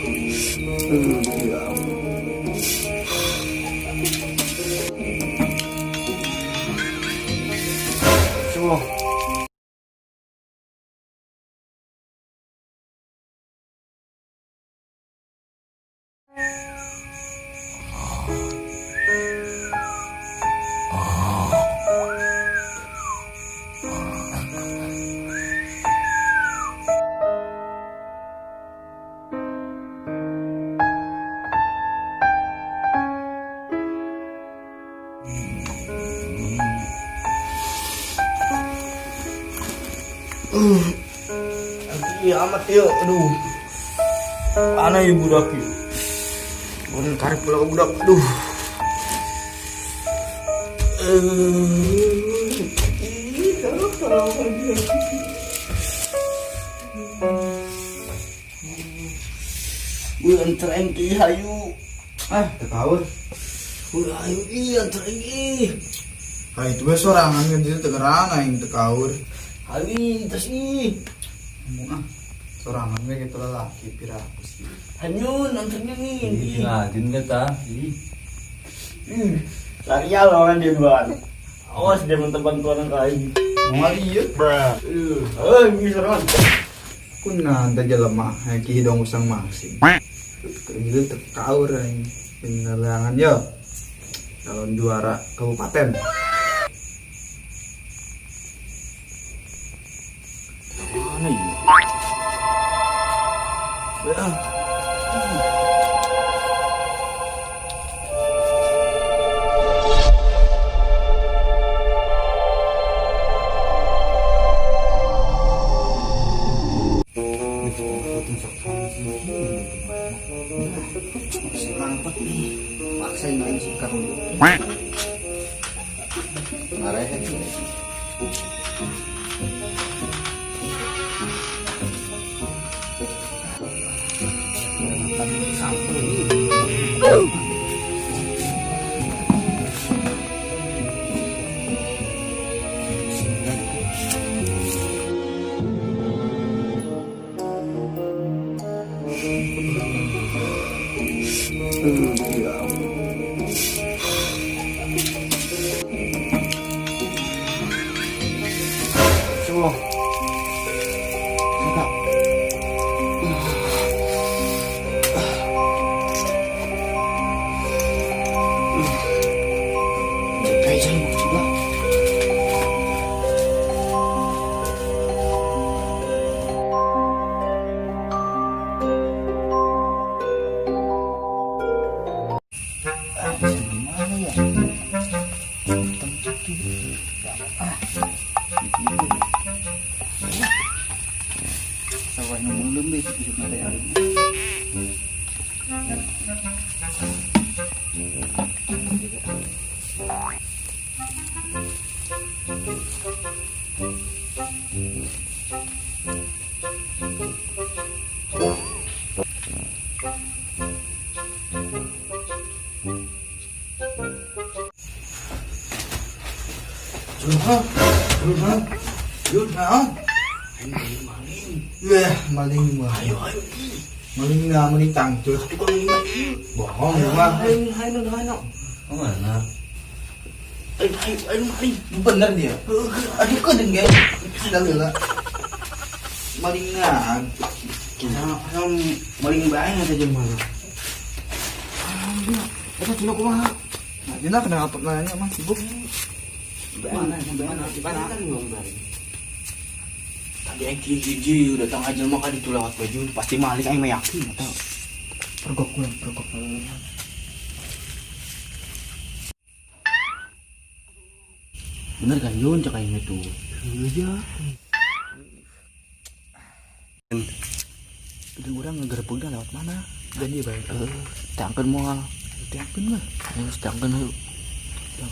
Ya. Coba. Iya amat ya, aduh. Aneh ya budak ya. Bukan tarik pula budak, aduh. Gue anterin ki hayu. Tekawur. Gue hayu anterin. Kalau itu gue sorangan kan dia tegeran aing tekawur. Hayu tas nih. Ngomong sorangan gue gitu lelaki piraku sih. Hanyun anterin nih. Ngatin kata. Larinya loh kan dia duluan. Awas dia minta bantuan ke aing. Mau dia? Bisa kan. Kuna anda lemah, ki hidung usang masing. Gitu tekawur aing. Pengelangan yo. Calon juara kabupaten. Mana ya? Mantap nih, maksain main sikat dulu. Marah ya. Coba. Sawah yang belum besok besok nanti hari. Yun. Wah, maling mah. Ayo. Maling nga maning tangcus. Ikaw na maling. Bohong mah. Hayo. Kemana? Ayo maling. Bener dia. Aduh kau dengar. Sudah lila. Maling nga. Kita maling baik aja jemaah. Kita cuma kumaha. Nah, dia nak kenapa nanya mah sibuk. Mana? Tadi yang kiri datang aja maka itu lewat baju pasti malik aing mah yakin atau Pergok. bener kan Yun cak aing itu. Iya. Itu orang ngegerebek dah lewat mana? Jadi baik. Tangkeun moal. Tangkeun mah. Harus tangkeun heula.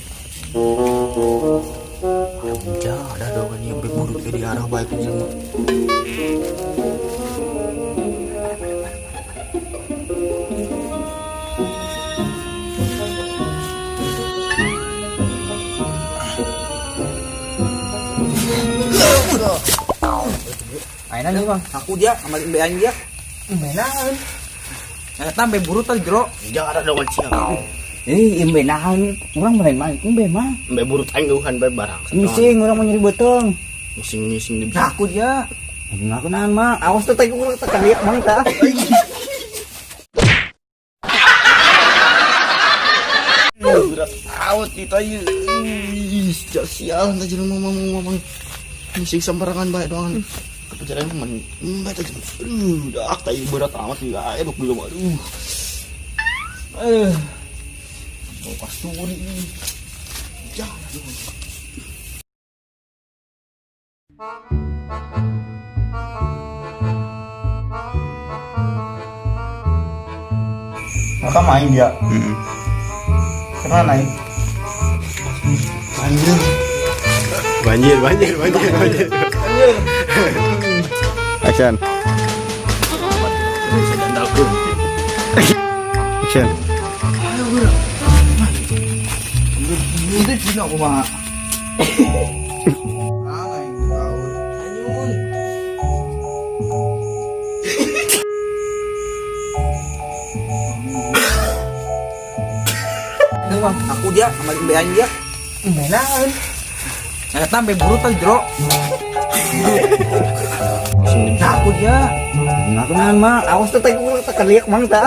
Ada dong yang berburu ke di arah baik aja mah. Mainan nih bang, aku dia, amalin bean dia. Mainan. Tambah buru tadi jero. Jangan ada lawan siang. Imbe nahan orang main-main imbe mah. Mbak burut aing geuhan bae barang. Mising orang mau nyari beteng. Mising di Nah, aku dia. Ngaku nahan mah. Awas tuh tadi urang tekan lihat mang tah. berat awet kita ieu. Ih, sial tah jeung ngomong. Mising sembarangan bae doang. Kepejaran man. Mbak teh. Dah tah ieu berat amat ieu aya dok belum aduh. Oh, pasturi. Jangan. Maka main dia. Kemana naik? Banjir. Action. Action. Itu Cina aku mah. Yang kaur. Anyun. Ini bang, aku dia sama imbean dia. Menahan. Tambah buru tadi jero. Nah, aku dia. Ngaku nahan mah. Awas tuh tadi urang tekan lihat mang tah.